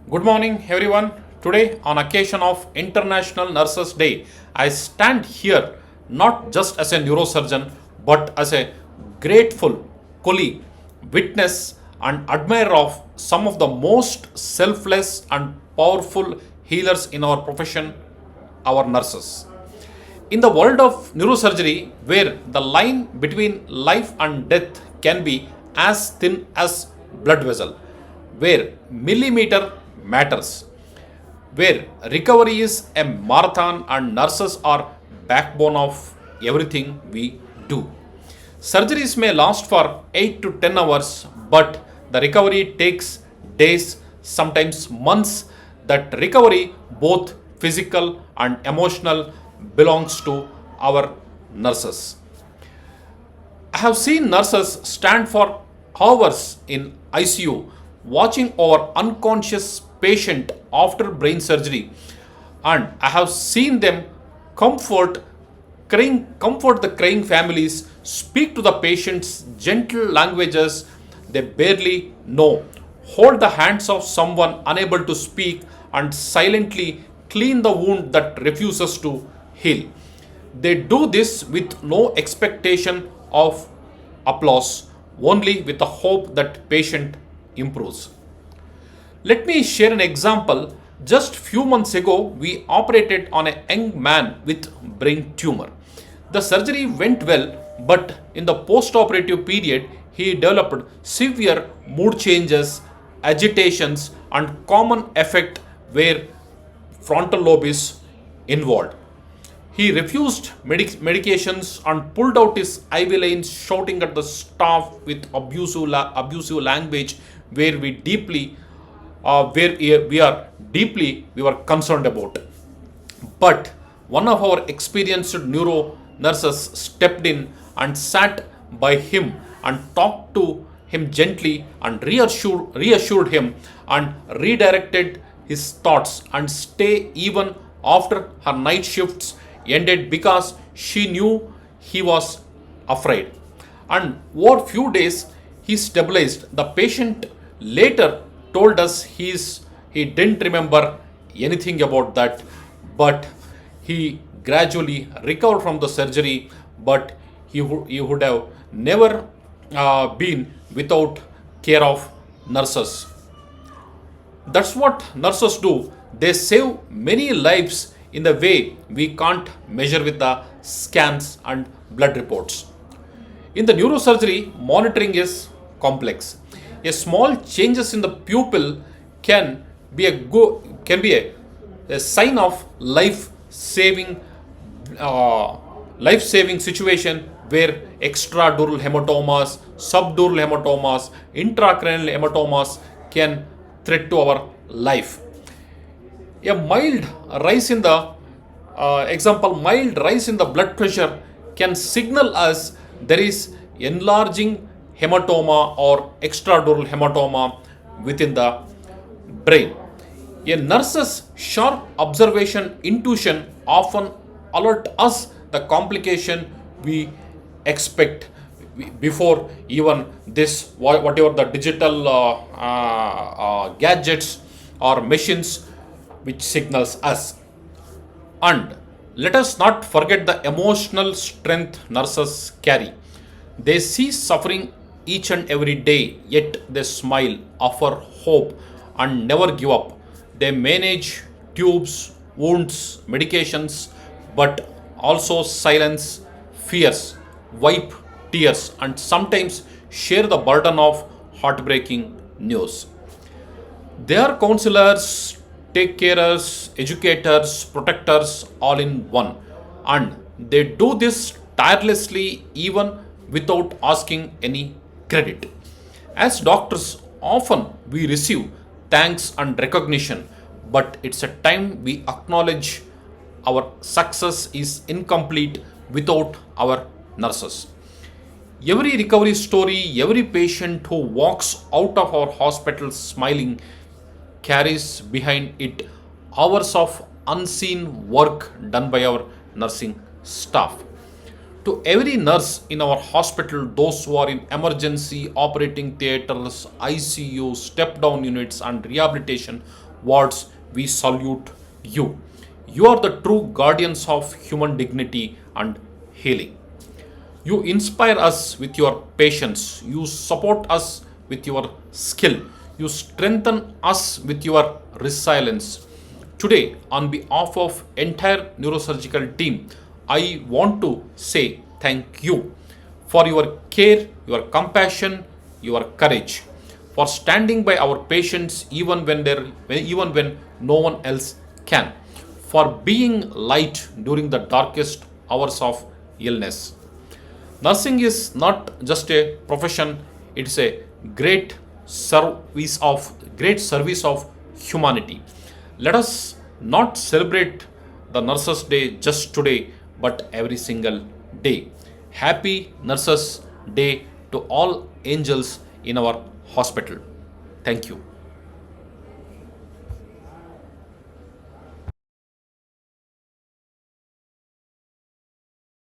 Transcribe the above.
Good morning, everyone. Today, on occasion of International Nurses Day, I stand here not just as a neurosurgeon but as a grateful colleague, witness, and admirer of some of the most selfless and powerful healers in our profession, our nurses. In the world of neurosurgery, where the line between life and death can be as thin as blood vessel, where millimeter matters, where recovery is a marathon and nurses are backbone of everything we do. Surgeries may last for 8 to 10 hours, but the recovery takes days, sometimes months. That recovery, both physical and emotional, belongs to our nurses. I have seen nurses stand for hours in ICU watching over unconscious patient after brain surgery, and I have seen them comfort comfort the crying families, speak to the patients gentle languages they barely know, hold the hands of someone unable to speak, and silently clean the wound that refuses to heal. They do this with no expectation of applause, only with the hope that patient improves. Let me share an example. Just few months ago, we operated on a young man with brain tumor. The surgery went well, but in the post-operative period, he developed severe mood changes, agitations, and common effect where frontal lobe is involved. He refused medications and pulled out his IV lines, shouting at the staff with abusive language, where we were concerned about. But one of our experienced neuro nurses stepped in and sat by him and talked to him gently and reassured him and redirected his thoughts and stay even after her night shifts ended because she knew he was afraid. And over few days he stabilized. The patient later told us he didn't remember anything about that, but he gradually recovered from the surgery, but he would have never been without care of nurses. That's what nurses do. They save many lives in the way we can't measure with the scans and blood reports. In the neurosurgery, monitoring is complex. A small changes in the pupil can be a sign of life saving situation where extradural hematomas, subdural hematomas, intracranial hematomas can threat to our life. A mild rise in the blood pressure can signal us there is enlarging hematoma or extradural hematoma within the brain. A nurse's sharp observation intuition often alert us the complication we expect before even this whatever the digital gadgets or machines which signals us. And let us not forget the emotional strength nurses carry. They see suffering each and every day, yet they smile, offer hope, and never give up. They manage tubes, wounds, medications, but also silence fears, wipe tears, and sometimes share the burden of heartbreaking news. They are counselors, take carers, educators, protectors, all in one. And they do this tirelessly even without asking any credit. As doctors, often we receive thanks and recognition, but it's a time we acknowledge our success is incomplete without our nurses. Every recovery story, every patient who walks out of our hospital smiling carries behind it hours of unseen work done by our nursing staff. To every nurse in our hospital, those who are in emergency operating theaters, ICU, step down units, and rehabilitation wards, we salute you. You are the true guardians of human dignity and healing. You inspire us with your patience. You support us with your skill. You strengthen us with your resilience. Today, on behalf of entire neurosurgical team, I want to say thank you for your care, your compassion, your courage, for standing by our patients even when no one else can, for being light during the darkest hours of illness. Nursing is not just a profession, it's a great service of humanity. Let us not celebrate the Nurses Day just today, but every single day. Happy Nurses Day to all angels in our hospital. Thank you.